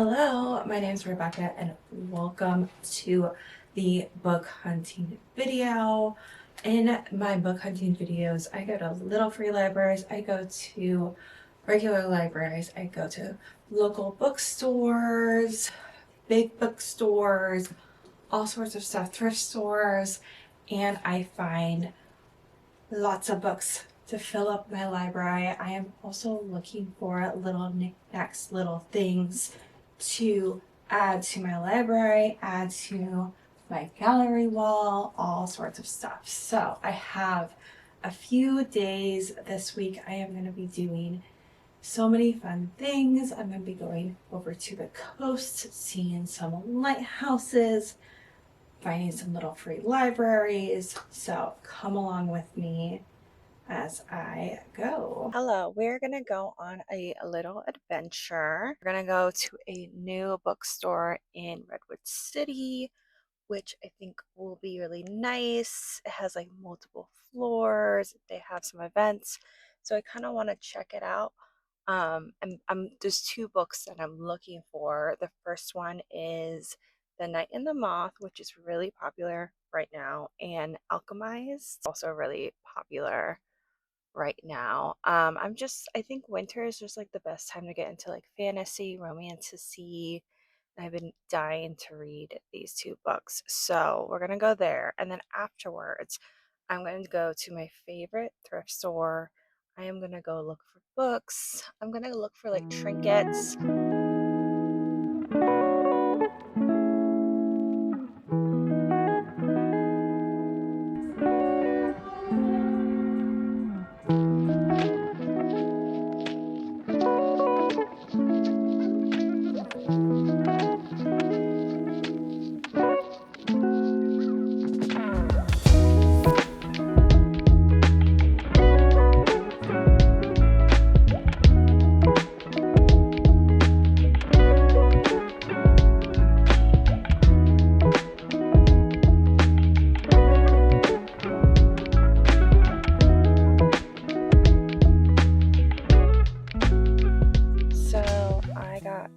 Hello, my name is Rebecca and welcome to the book hunting video. In my book hunting videos, I go to little free libraries, I go to regular libraries, I go to local bookstores, big bookstores, all sorts of stuff, thrift stores, and I find lots of books to fill up my library. I am also looking for little knickknacks, little things to add to my library, add to my gallery wall, all sorts of stuff. So I have a few days this week. I am going to be doing so many fun things. I'm going to be going over to the coast, seeing some lighthouses, finding some little free libraries. So come along with me as I go. Hello, we're gonna go on a little adventure. We're gonna go to a new bookstore in Redwood City, which I think will be really nice. It has like multiple floors. They have some events, so I kind of want to check it out. There's two books that I'm looking for. The first one is The Night and the Moth, which is really popular right now, and Alchemized, also really popular right now. I think winter is just like the best time to get into like fantasy, romantasy. I've been dying to read these two books. So we're gonna go there. And then afterwards, I'm gonna go to my favorite thrift store. I am gonna go look for books. I'm gonna look for like trinkets.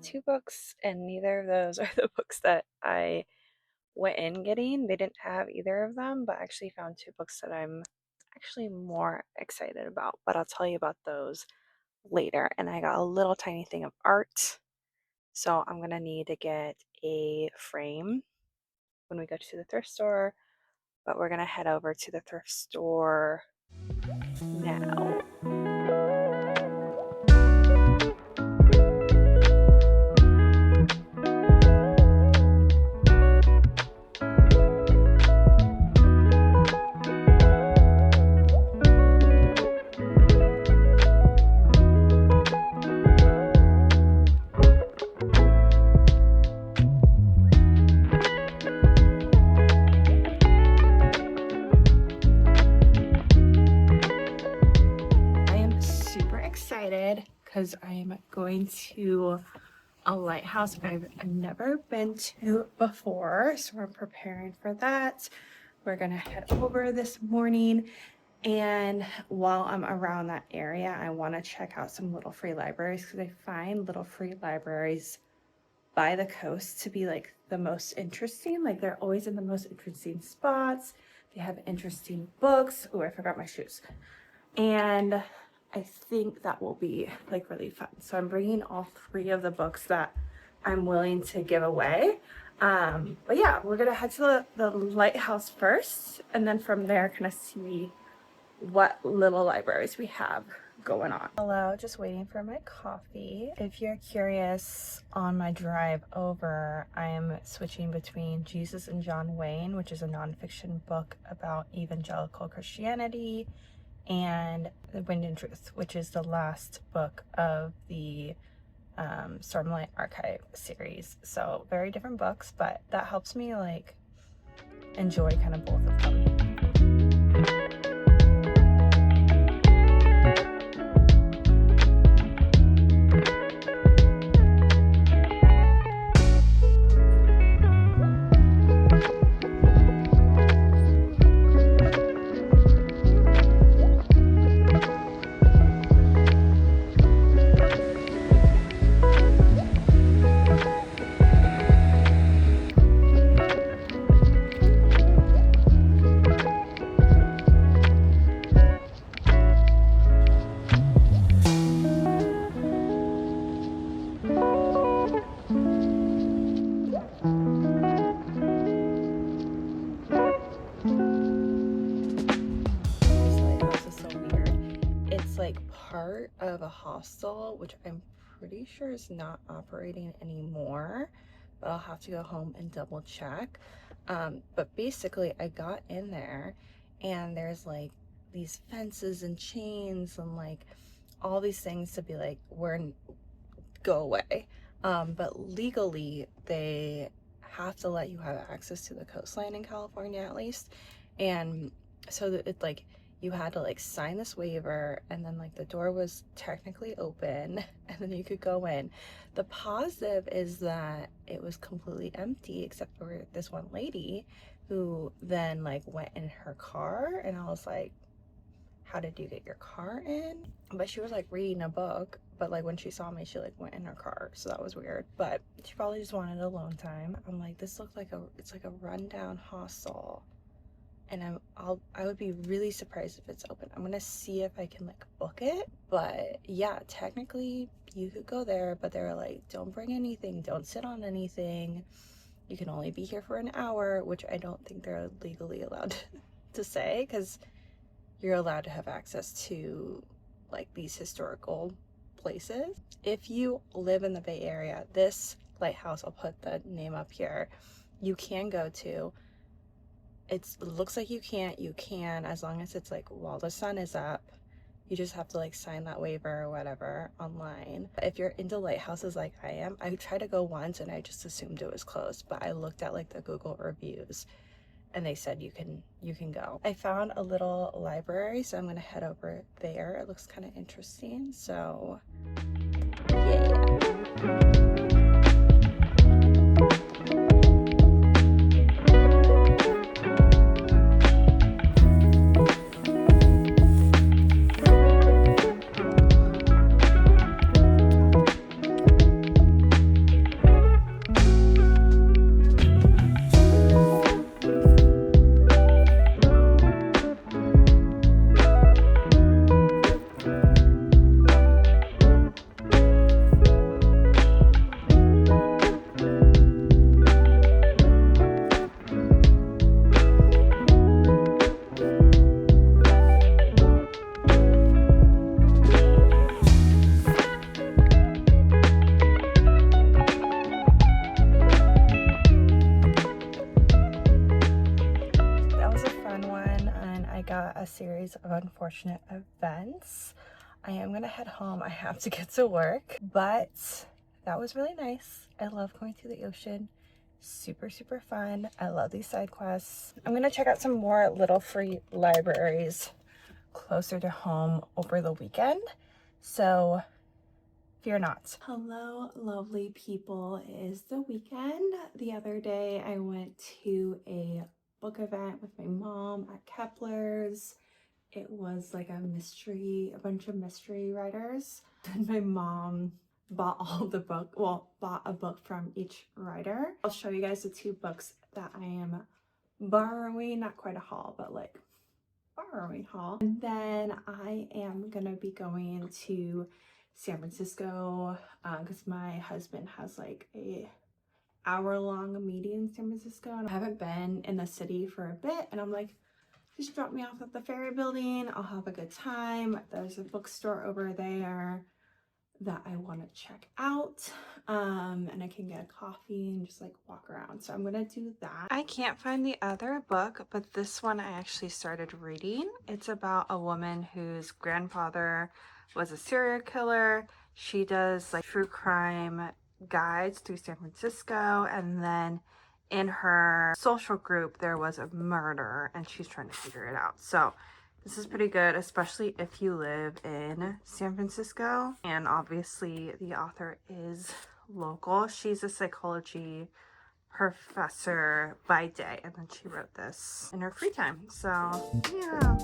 Two books, and neither of those are the books that I went in getting. They didn't have either of them, but I actually found two books that I'm actually more excited about, but I'll tell you about those later. And I got a little tiny thing of art, so I'm gonna need to get a frame when we go to the thrift store, but we're gonna head over to the thrift store now. Because I'm going to a lighthouse I've never been to before, so I'm preparing for that. We're gonna head over this morning, and while I'm around that area, I want to check out some little free libraries because I find little free libraries by the coast to be like the most interesting. Like they're always in the most interesting spots. They have interesting books. Oh, I forgot my shoes. And I think that will be like really fun. So I'm bringing all three of the books that I'm willing to give away. But yeah, we're gonna head to the lighthouse first, and then from there kind of see what little libraries we have going on. Hello, just waiting for my coffee. If you're curious, on my drive over, I am switching between Jesus and John Wayne, which is a nonfiction book about evangelical Christianity, and The Wind and Truth, which is the last book of the Stormlight Archive series. So very different books, but that helps me like enjoy kind of both of them. hostel, which I'm pretty sure is not operating anymore, but I'll have to go home and double check. But basically I got in there and there's like these fences and chains and like all these things to be like, go away. But legally they have to let you have access to the coastline in California at least. And so that it like, you had to like sign this waiver, and then like the door was technically open and then you could go in. The positive is that it was completely empty except for this one lady who then like went in her car, and I was like, how did you get your car in? But she was like reading a book, but like when she saw me she like went in her car, so that was weird. But she probably just wanted alone time. I'm like, this looks like it's like a rundown hostel, and I would be really surprised if it's open. I'm gonna see if I can like book it. But yeah, technically you could go there, but they're like, don't bring anything, don't sit on anything, you can only be here for an hour, which I don't think they're legally allowed to say, because you're allowed to have access to like these historical places. If you live in the Bay Area, this lighthouse, I'll put the name up here, you can go to. It looks like you can, as long as it's like while the sun is up. You just have to like sign that waiver or whatever online. If you're into lighthouses like I am, I tried to go once and I just assumed it was closed, but I looked at like the Google reviews and they said you can go. I found a little library, so I'm gonna head over there. It looks kind of interesting, so yeah. A series of unfortunate events. I am gonna head home. I have to get to work, but that was really nice. I love going to the ocean. Super fun. I love these side quests. I'm gonna check out some more little free libraries closer to home over the weekend, so fear not. Hello, lovely people. It is the weekend. The other day I went to a book event with my mom at Kepler's. It was like a bunch of mystery writers. And my mom bought bought a book from each writer. I'll show you guys the two books that I am borrowing, not quite a haul, but like borrowing haul. And then I am gonna be going to San Francisco because my husband has like a hour-long meeting in San Francisco, and I haven't been in the city for a bit, and I'm like, just drop me off at the ferry building, I'll have a good time. There's a bookstore over there that I want to check out, and I can get a coffee and just like walk around, so I'm gonna do that. I can't find the other book, but this one I actually started reading. It's about a woman whose grandfather was a serial killer. She does like true crime guides through San Francisco, and then in her social group there was a murder and she's trying to figure it out. So this is pretty good, especially if you live in San Francisco, and obviously the author is local. She's a psychology professor by day, and then she wrote this in her free time, so yeah.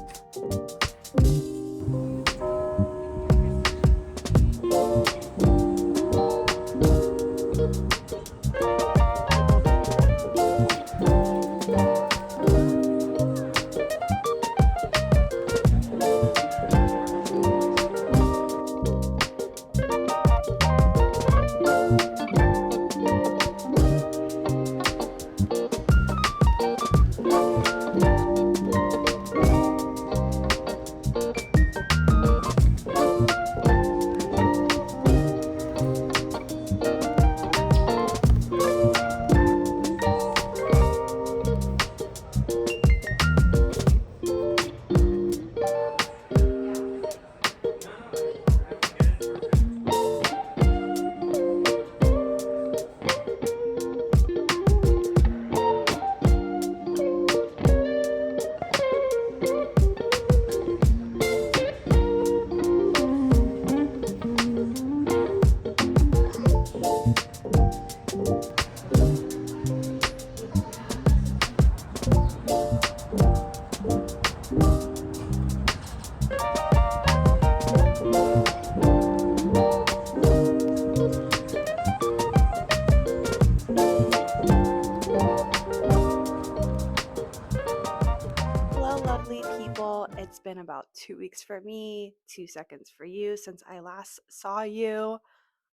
been about 2 weeks for me, 2 seconds for you since I last saw you.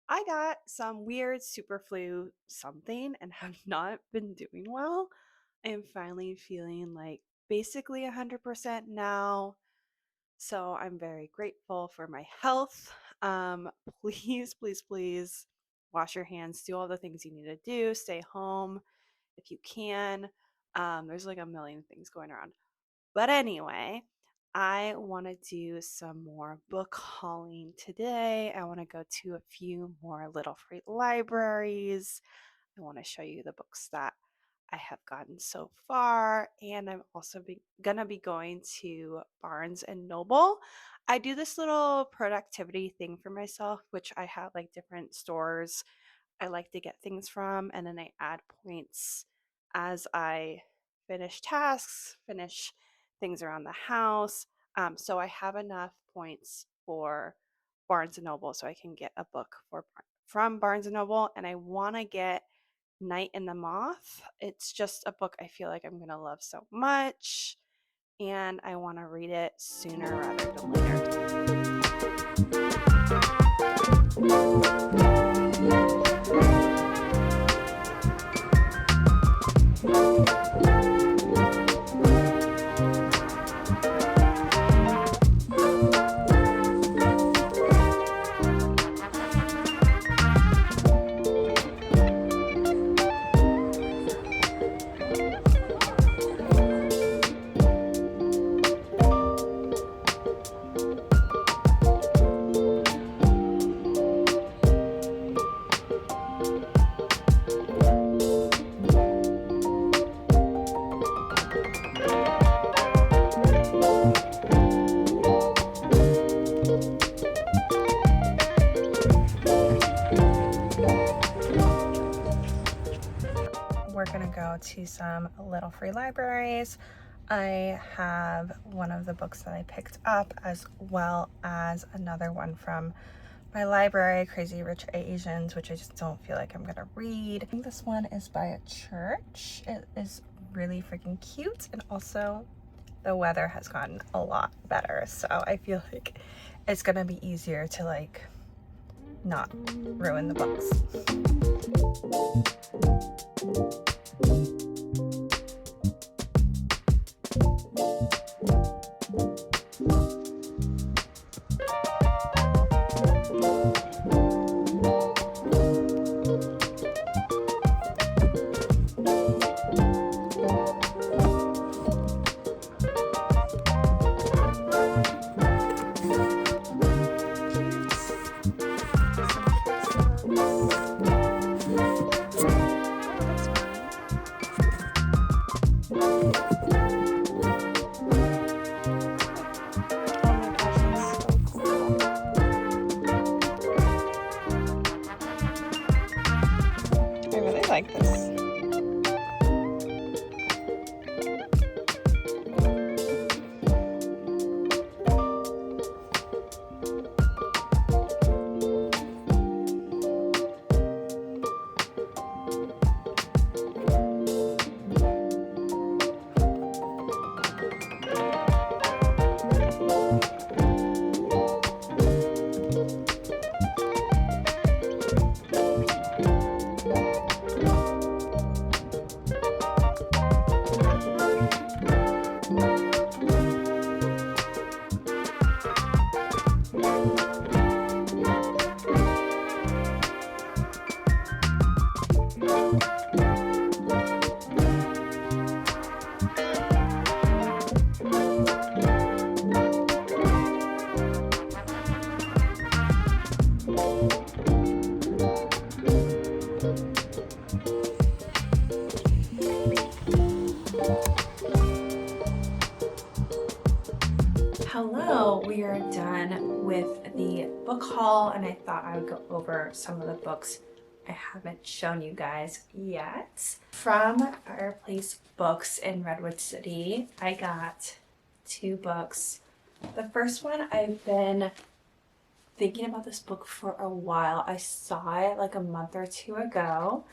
I got some weird super flu something and have not been doing well. I am finally feeling like basically 100% now. So I'm very grateful for my health. Um, please, please, please wash your hands, do all the things you need to do, stay home if you can. There's like a million things going around. But anyway, I want to do some more book hauling today. I want to go to a few more little free libraries. I want to show you the books that I have gotten so far, and I'm also gonna be going to Barnes and Noble. I do this little productivity thing for myself, which I have like different stores I like to get things from, and then I add points as I finish tasks, finish things around the house. So I have enough points for Barnes and Noble, so I can get a book from Barnes and Noble, and I want to get Night and the Moth. It's just a book I feel like I'm gonna love so much, and I want to read it sooner rather than we're gonna go to some little free libraries. I have one of the books that I picked up, as well as another one from my library, Crazy Rich Asians, which I just don't feel like I'm gonna read. I think this one is by a church. It is really freaking cute, and also the weather has gotten a lot better, so I feel like it's gonna be easier to like not ruin the books. Like this. Hello, we are done with the book haul, and I thought I would go over some of the books I haven't shown you guys yet. From our place Books in Redwood City, I got 2 books. The first one, I've been thinking about this book for a while. I saw it like a month or 2 ago,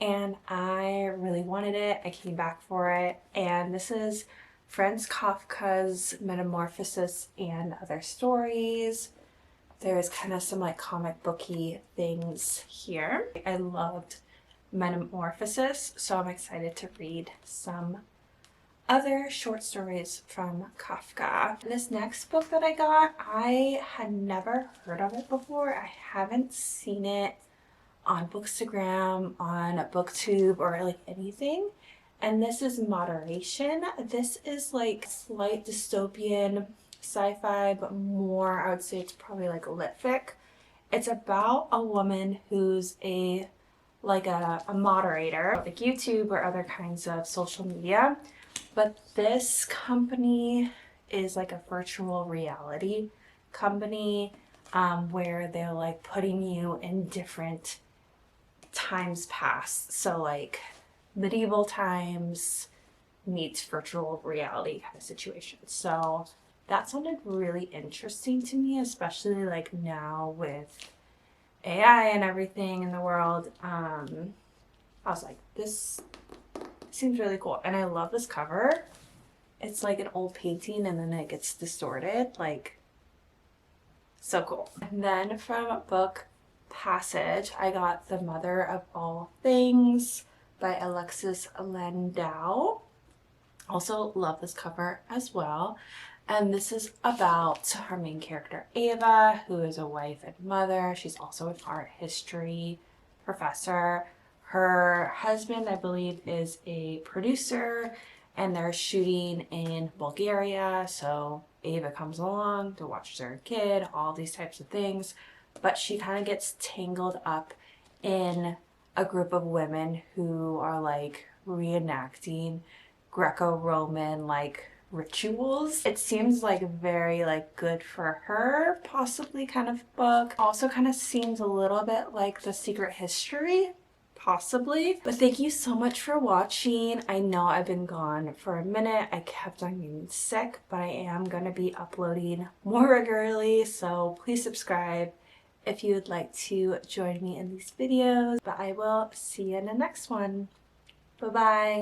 and I really wanted it. I came back for it, and this is Franz Kafka's Metamorphosis and Other Stories. There's kind of some like comic booky things here. I loved Metamorphosis, so I'm excited to read some other short stories from Kafka. This next book that I got, I had never heard of it before. I haven't seen it on Bookstagram, on BookTube, or like anything. And this is Moderation. This is like slight dystopian sci-fi, but more, I would say it's probably like lit fic. It's about a woman who's a moderator, like YouTube or other kinds of social media. But this company is like a virtual reality company where they're like putting you in different times past. So like medieval times meets virtual reality kind of situation. So that sounded really interesting to me, especially like now with AI and everything in the world. I was like, this seems really cool. And I love this cover. It's like an old painting and then it gets distorted. Like, so cool. And then from Book Passage, I got The Mother of All Things by Alexis Landau. Also love this cover as well. And this is about our main character, Ava, who is a wife and mother. She's also an art history professor. Her husband, I believe, is a producer, and they're shooting in Bulgaria. So Ava comes along to watch their kid, all these types of things. But she kind of gets tangled up in a group of women who are like reenacting Greco-Roman like rituals. It seems like very like good for her possibly kind of book. Also kind of seems a little bit like The Secret History possibly. But thank you so much for watching. I know I've been gone for a minute. I kept on getting sick, but I am going to be uploading more regularly, so please subscribe if you would like to join me in these videos. But I will see you in the next one. Bye bye.